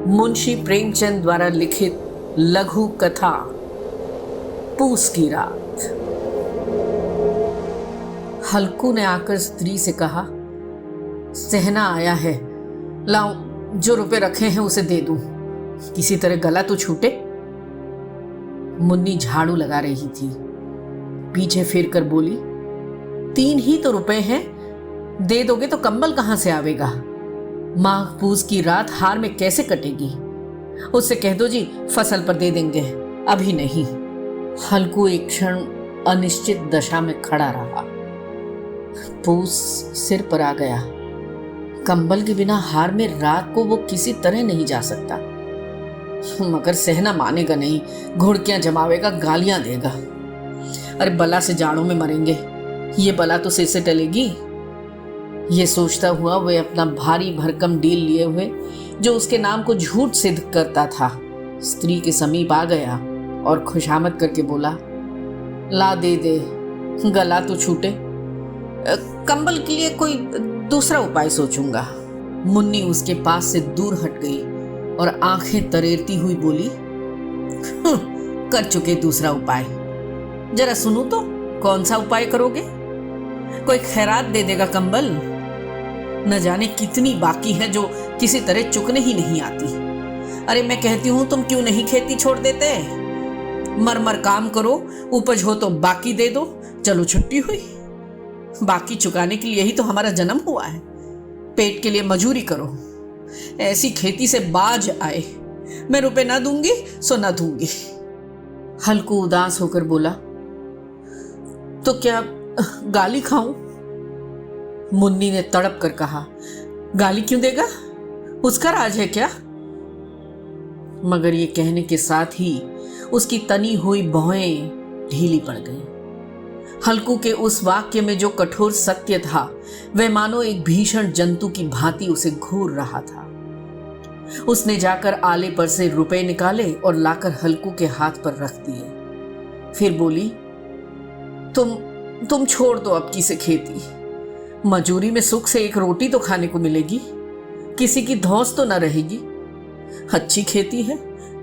मुंशी प्रेमचंद द्वारा लिखित लघु कथा पूस की रात। हल्कू ने आकर स्त्री से कहा, सहना आया है, लाओ जो रुपए रखे हैं उसे दे दूं, किसी तरह गला तो छूटे। मुन्नी झाड़ू लगा रही थी, पीछे फिर कर बोली, 3 ही तो रुपए हैं, दे दोगे तो कंबल कहां से आवेगा। माघ पूस की रात हार में कैसे कटेगी। उससे कह दो जी फसल पर दे देंगे, अभी नहीं। हल्कू एक क्षण अनिश्चित दशा में खड़ा रहा। पूस सिर पर आ गया। कंबल के बिना हार में रात को वो किसी तरह नहीं जा सकता, मगर सहना मानेगा नहीं, घुड़कियां जमावेगा, गालियां देगा। अरे बला से जाड़ों में मरेंगे, ये बला तो सिर से टलेगी। ये सोचता हुआ वह अपना भारी भरकम डील लिए हुए, जो उसके नाम को झूठ सिद्ध करता था, स्त्री के समीप आ गया और खुशामद करके बोला, ला दे दे, गला तो छूटे। कंबल के लिए कोई दूसरा उपाय सोचूंगा। मुन्नी उसके पास से दूर हट गई और आंखें तरेरती हुई बोली, कर चुके दूसरा उपाय, जरा सुनो तो कौन सा उपाय करोगे। कोई खैरात दे देगा कंबल, न जाने कितनी बाकी है जो किसी तरह चुकने ही नहीं आती। अरे मैं कहती हूं तुम क्यों नहीं खेती छोड़ देते, मर काम करो, उपज हो तो बाकी दे दो, चलो छुट्टी हुई। बाकी चुकाने के लिए ही तो हमारा जन्म हुआ है, पेट के लिए मजूरी करो, ऐसी खेती से बाज आए। मैं रुपए ना दूंगी सो ना दूंगी। हल्कू उदास होकर बोला, तो क्या गाली खाऊं। मुन्नी ने तड़प कर कहा, गाली क्यों देगा, उसका राज है क्या। मगर ये कहने के साथ ही उसकी तनी हुई भौहें ढीली पड़ गई। हल्कू के उस वाक्य में जो कठोर सत्य था, वह मानो एक भीषण जंतु की भांति उसे घूर रहा था। उसने जाकर आले पर से रुपए निकाले और लाकर हल्कू के हाथ पर रख दिए। फिर बोली, तुम छोड़ दो अब की से खेती, मजूरी में सुख से एक रोटी तो खाने को मिलेगी, किसी की धौंस तो न रहेगी। अच्छी खेती है,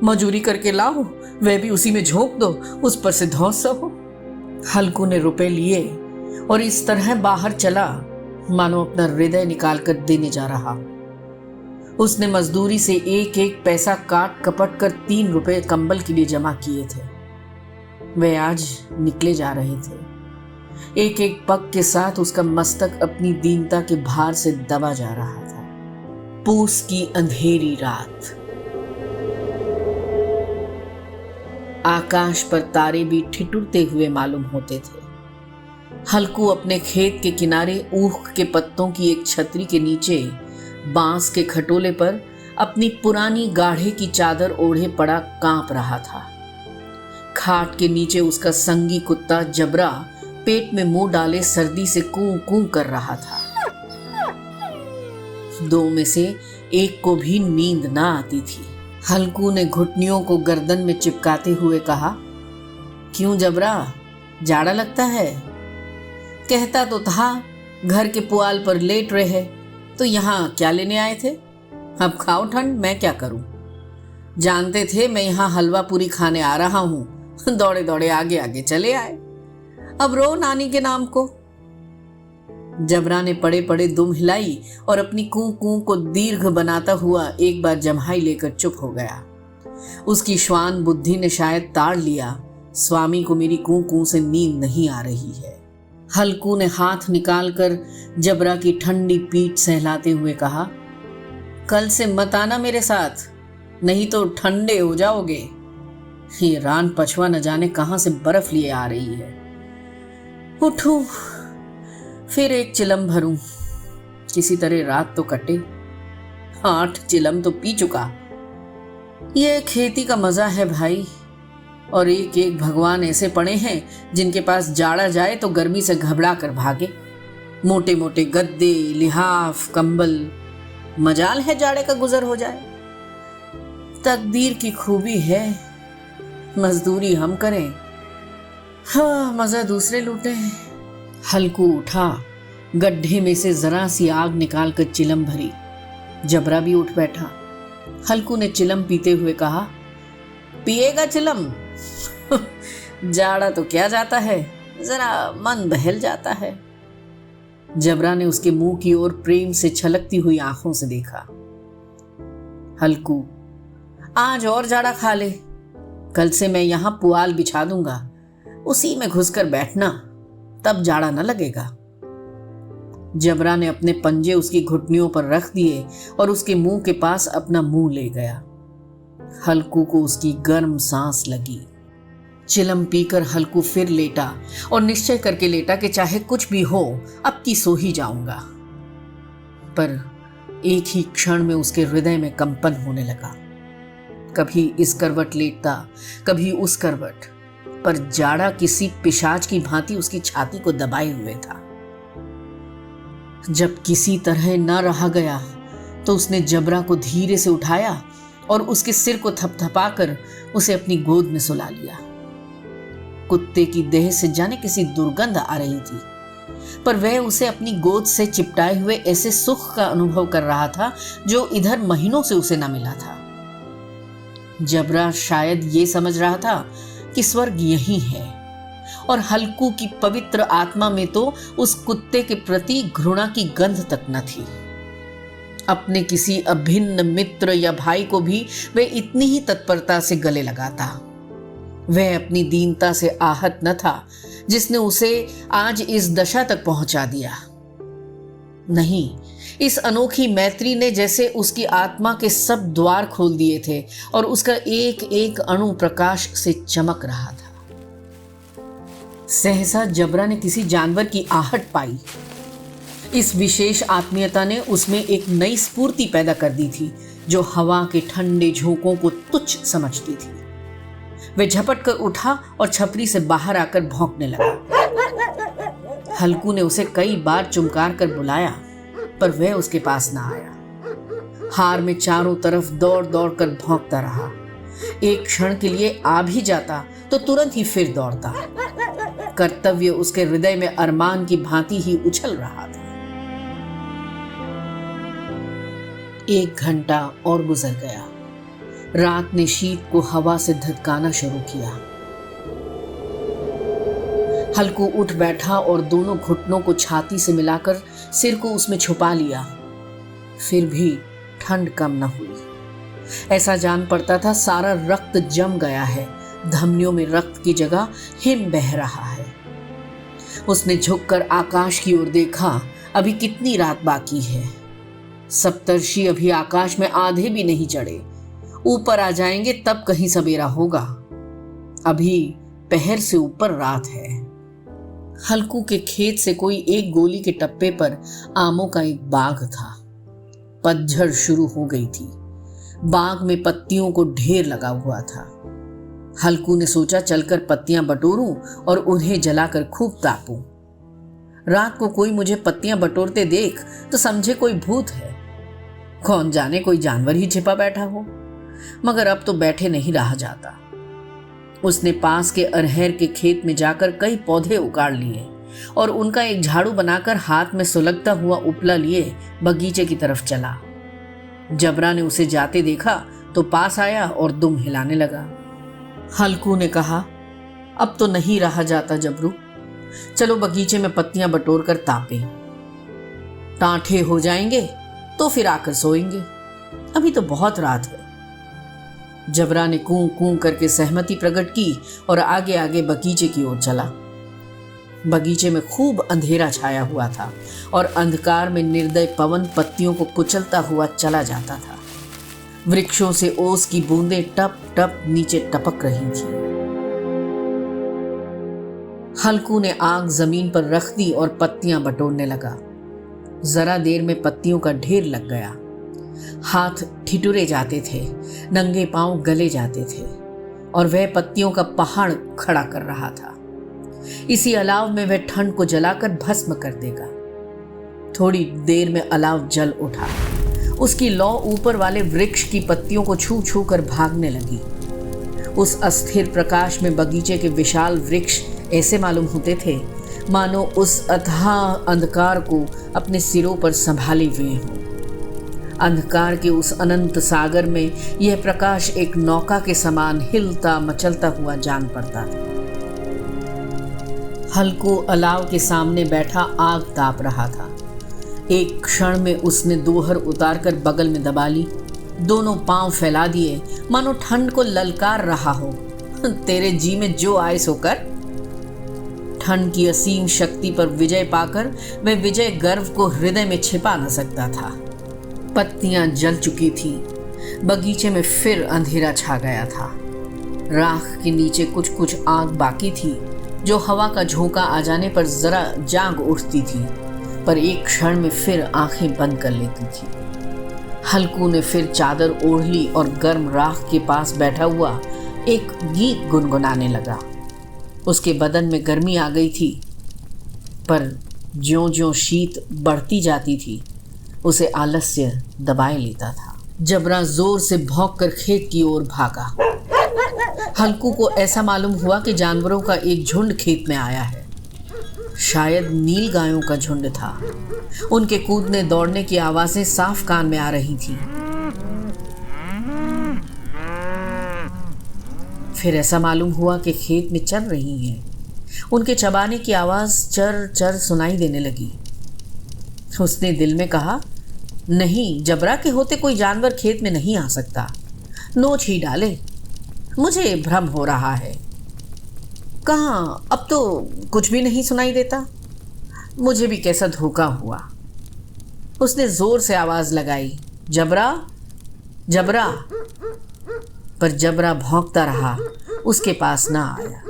मजूरी करके लाओ, वह भी उसी में झोंक दो, उस पर से धौंस सहो। हल्कू ने रुपए लिए और इस तरह बाहर चला मानो अपना हृदय निकाल कर देने जा रहा। उसने मजदूरी से एक एक पैसा काट कपट कर 3 रुपए कंबल के लिए जमा किए थे। वे आज निकले जा रहे थे। एक एक पग के साथ उसका मस्तक अपनी दीनता के भार से दबा जा रहा था। पूस की अंधेरी रात, आकाश पर तारे भी ठिठुरते हुए मालूम होते थे। हल्कू अपने खेत के किनारे ऊख के पत्तों की एक छतरी के नीचे बांस के खटोले पर अपनी पुरानी गाढ़े की चादर ओढ़े पड़ा कांप रहा था। खाट के नीचे उसका संगी कुत्ता जबरा पेट में मुंह डाले सर्दी से कूं कूं कर रहा था। 2 में से एक को भी नींद ना आती थी। हल्कू ने घुटनियों को गर्दन में चिपकाते हुए कहा, क्यों जबरा, जाड़ा लगता है। कहता तो था घर के पुआल पर लेट रहे, तो यहाँ क्या लेने आए थे। अब खाओ ठंड, मैं क्या करूं। जानते थे मैं यहाँ हलवा पूरी खाने आ रहा हूं, दौड़े दौड़े आगे आगे चले आए। अब रो नानी के नाम को। जबरा ने पड़े पड़े दुम हिलाई और अपनी कूं कूं को दीर्घ बनाता हुआ एक बार जम्हाई लेकर चुप हो गया। उसकी श्वान बुद्धि ने शायद ताड़ लिया, स्वामी को मेरी कूं कूं से नींद नहीं आ रही है। हल्कू ने हाथ निकालकर जबरा की ठंडी पीठ सहलाते हुए कहा, कल से मत आना मेरे साथ, नहीं तो ठंडे हो जाओगे। ये रान पछवा न जाने कहां से बर्फ लिए आ रही है। उठूं, फिर एक चिलम भरूं, किसी तरह रात तो कटे। 8 चिलम तो पी चुका। ये खेती का मजा है भाई, और एक एक भगवान ऐसे पड़े हैं जिनके पास जाड़ा जाए तो गर्मी से घबरा कर भागे। मोटे मोटे गद्दे, लिहाफ, कंबल, मजाल है जाड़े का गुजर हो जाए। तकदीर की खूबी है, मजदूरी हम करें, हाँ मजा दूसरे लूटे। हल्कू उठा, गड्ढे में से जरा सी आग निकालकर चिलम भरी। जबरा भी उठ बैठा। हल्कू ने चिलम पीते हुए कहा, पिएगा चिलम? जाड़ा तो क्या जाता है, जरा मन बहल जाता है। जबरा ने उसके मुंह की ओर प्रेम से छलकती हुई आंखों से देखा। हल्कू, आज और जाड़ा खा ले, कल से मैं यहां पुआल बिछा दूंगा, उसी में घुसकर बैठना, तब जाड़ा न लगेगा। जबरा ने अपने पंजे उसकी घुटनियों पर रख दिए और उसके मुंह के पास अपना मुंह ले गया। हल्कू को उसकी गर्म सांस लगी। चिलम पीकर हल्कू फिर लेटा और निश्चय करके लेटा कि चाहे कुछ भी हो, अब की सो ही जाऊंगा। पर एक ही क्षण में उसके हृदय में कंपन होने लगा। कभी इस करवट लेटता, कभी उस करवट, पर जाड़ा किसी पिशाच की भांति उसकी छाती को दबाए हुए था। जब किसी तरह न रहा गया तो उसने जबरा को धीरे से उठाया और उसके सिर को थपथपाकर उसे अपनी गोद में सुला लिया। कुत्ते की देह से जाने किसी दुर्गंध आ रही थी, पर वह उसे अपनी गोद से चिपटाए हुए ऐसे सुख का अनुभव कर रहा था जो इधर महीनों से उसे न मिला था। जबरा शायद ये समझ रहा था कि स्वर्ग यही है, और हल्कू की पवित्र आत्मा में तो उस कुत्ते के प्रति घृणा की गंध तक न थी। अपने किसी अभिन्न मित्र या भाई को भी वह इतनी ही तत्परता से गले लगाता। वह अपनी दीनता से आहत न था जिसने उसे आज इस दशा तक पहुंचा दिया। नहीं, इस अनोखी मैत्री ने जैसे उसकी आत्मा के सब द्वार खोल दिए थे और उसका एक एक अणु प्रकाश से चमक रहा था। सहसा जबरा ने किसी जानवर की आहट पाई। इस विशेष आत्मीयता ने उसमें एक नई स्फूर्ति पैदा कर दी थी जो हवा के ठंडे झोंकों को तुच्छ समझती थी। वह झपट कर उठा और छपरी से बाहर आकर भौंकने लगा। हल्कू ने उसे कई बार चुमकार कर बुलाया, पर वह उसके पास ना आया। हार में चारों तरफ दौड़ दौड़ कर भौंकता रहा। एक क्षण के लिए आ भी जाता तो तुरंत ही फिर दौड़ता। कर्तव्य उसके हृदय में अरमान की भांति ही उछल रहा था। 1 घंटा और गुजर गया। रात ने शीत को हवा से धधकाना शुरू किया। हल्कू उठ बैठा और दोनों घुटनों को छाती से मिलाकर सिर को उसमें छुपा लिया। फिर भी ठंड कम न हुई। ऐसा जान पड़ता था सारा रक्त जम गया है, धमनियों में रक्त की जगह हिम बह रहा है। उसने झुककर आकाश की ओर देखा। अभी कितनी रात बाकी है। सप्तर्षि अभी आकाश में आधे भी नहीं चढ़े। ऊपर आ जाएंगे तब कहीं सवेरा होगा। अभी पहर से ऊपर रात है। हल्कू के खेत से कोई 1 गोली के टप्पे पर आमों का एक बाग था। पतझड़ शुरू हो गई थी। बाग में पत्तियों को ढेर लगा हुआ था। हल्कू ने सोचा चलकर पत्तियां बटोरूं और उन्हें जलाकर खूब तापूं। रात को कोई मुझे पत्तियां बटोरते देख तो समझे कोई भूत है। कौन जाने कोई जानवर ही छिपा बैठा हो। मगर अब तो बैठे नहीं रहा जाता। उसने पास के अरहर के खेत में जाकर कई पौधे उगाड़ लिए और उनका एक झाड़ू बनाकर हाथ में सुलगता हुआ उपला लिए बगीचे की तरफ चला। जबरा ने उसे जाते देखा तो पास आया और दुम हिलाने लगा। हल्कू ने कहा, अब तो नहीं रहा जाता जबरू, चलो बगीचे में पत्तियां बटोर कर तापें। टांठे हो जाएंगे तो फिर आकर सोएंगे, अभी तो बहुत रात है। जबरा ने कूं कूं करके सहमति प्रकट की और आगे आगे बगीचे की ओर चला। बगीचे में खूब अंधेरा छाया हुआ था और अंधकार में निर्दय पवन पत्तियों को कुचलता हुआ चला जाता था। वृक्षों से ओस की बूंदें टप टप नीचे टपक रही थी। हल्कू ने आग जमीन पर रख दी और पत्तियां बटोरने लगा। जरा देर में पत्तियों का ढेर लग गया। हाथ ठिठुरे जाते थे, नंगे पांव गले जाते थे और वह पत्तियों का पहाड़ खड़ा कर रहा था। इसी अलाव में वह ठंड को जलाकर भस्म कर देगा। थोड़ी देर में अलाव जल उठा। उसकी लौ ऊपर वाले वृक्ष की पत्तियों को छू छू कर भागने लगी। उस अस्थिर प्रकाश में बगीचे के विशाल वृक्ष ऐसे मालूम होते थे मानो उस अथाह अंधकार को अपने सिरों पर संभाले हुए हों। अंधकार के उस अनंत सागर में यह प्रकाश एक नौका के समान हिलता मचलता हुआ जान पड़ता। हल्कू अलाव के सामने बैठा आग ताप रहा था। एक क्षण में उसने दोहर उतारकर बगल में दबा ली, दोनों पांव फैला दिए मानो ठंड को ललकार रहा हो। तेरे जी में जो आए सो कर। ठंड की असीम शक्ति पर विजय पाकर वह विजय गर्व को हृदय में छिपा न सकता था। पत्तियां जल चुकी थी, बगीचे में फिर अंधेरा छा गया था। राख के नीचे कुछ कुछ आग बाकी थी जो हवा का झोंका आ जाने पर जरा जाग उठती थी, पर एक क्षण में फिर आंखें बंद कर लेती थी। हल्कू ने फिर चादर ओढ़ ली और गर्म राख के पास बैठा हुआ एक गीत गुनगुनाने लगा। उसके बदन में गर्मी आ गई थी, पर ज्यों-ज्यों शीत बढ़ती जाती थी उसे आलस्य दबाए लेता था। जबरा जोर से भौंककर खेत की ओर भागा। हल्कू को ऐसा मालूम हुआ कि जानवरों का एक झुंड खेत में आया है। शायद नील गायों का झुंड था। उनके कूदने दौड़ने की आवाजें साफ कान में आ रही थी। फिर ऐसा मालूम हुआ कि खेत में चल रही हैं। उनके चबाने की आवाज चर चर सुनाई देने लगी। उसने दिल में कहा, नहीं, जबरा के होते कोई जानवर खेत में नहीं आ सकता। नोच ही डाले, मुझे भ्रम हो रहा है। कहाँ, अब तो कुछ भी नहीं सुनाई देता। मुझे भी कैसा धोखा हुआ। उसने जोर से आवाज लगाई, जबरा, जबरा, पर जबरा भौंकता रहा, उसके पास ना आया।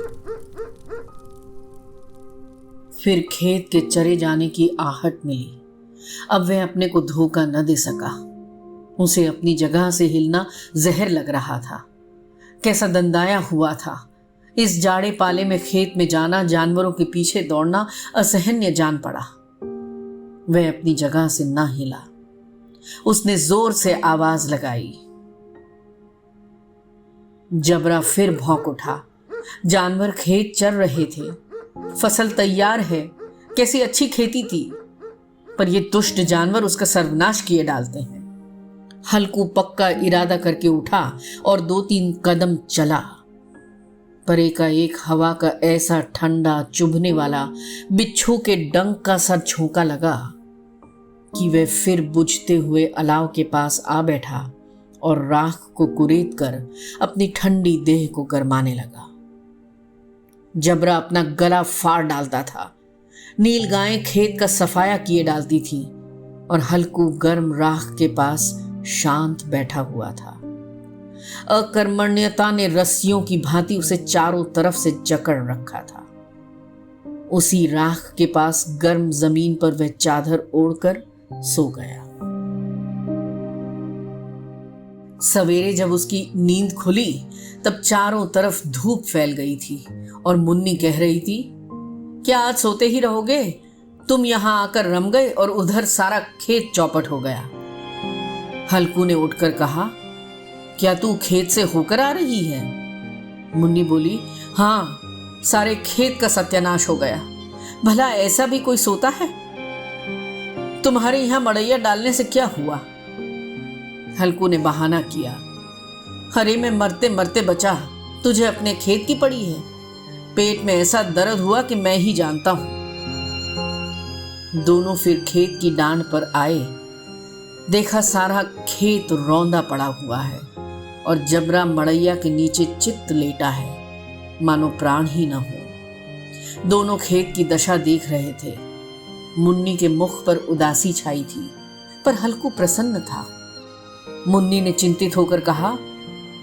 फिर खेत के चरे जाने की आहट मिली। अब वह अपने को धोखा न दे सका। उसे अपनी जगह से हिलना जहर लग रहा था। कैसा दंदाया हुआ था। इस जाड़े पाले में खेत में जाना, जानवरों के पीछे दौड़ना असहनीय जान पड़ा। वह अपनी जगह से ना हिला। उसने जोर से आवाज लगाई। जबरा फिर भौंक उठा। जानवर खेत चर रहे थे। फसल तैयार है, कैसी अच्छी खेती थी, पर ये दुष्ट जानवर उसका सर्वनाश किए डालते हैं। हल्कू पक्का इरादा करके उठा और 2-3 कदम चला, पर एकाएक हवा का ऐसा ठंडा चुभने वाला बिच्छू के डंक का सा झोंका लगा कि वह फिर बुझते हुए अलाव के पास आ बैठा और राख को कुरेद कर अपनी ठंडी देह को गरमाने लगा। जबरा अपना गला फाड़ डालता था। नील गायें खेत का सफाया किए डालती थी और हल्कू गर्म राख के पास शांत बैठा हुआ था। अकर्मण्यता ने रस्सियों की भांति उसे चारों तरफ से जकड़ रखा था। उसी राख के पास गर्म जमीन पर वह चादर ओढ़कर सो गया। सवेरे जब उसकी नींद खुली तब चारों तरफ धूप फैल गई थी और मुन्नी कह रही थी, क्या आज सोते ही रहोगे? तुम यहां आकर रम गए और उधर सारा खेत चौपट हो गया। हल्कू ने उठकर कहा, क्या तू खेत से होकर आ रही है? मुन्नी बोली, हाँ, सारे खेत का सत्यानाश हो गया। भला ऐसा भी कोई सोता है? तुम्हारे यहां मड़ैया डालने से क्या हुआ? हल्कू ने बहाना किया, अरे मैं मरते मरते बचा, तुझे अपने खेत की पड़ी है। पेट में ऐसा दर्द हुआ कि मैं ही जानता हूं। दोनों फिर खेत की डांड पर आए। देखा सारा खेत रौंदा पड़ा हुआ है और जबरा मड़ैया के नीचे चित्त लेटा है, मानो प्राण ही न हो। दोनों खेत की दशा देख रहे थे। मुन्नी के मुख पर उदासी छाई थी, पर हल्कू प्रसन्न था। मुन्नी ने चिंतित होकर कहा,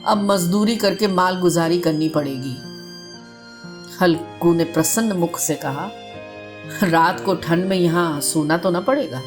अब मजदूरी करके माल गुजारी करनी पड़ेगी। हल्कू ने प्रसन्न मुख से कहा, रात को ठंड में यहां सोना तो न पड़ेगा।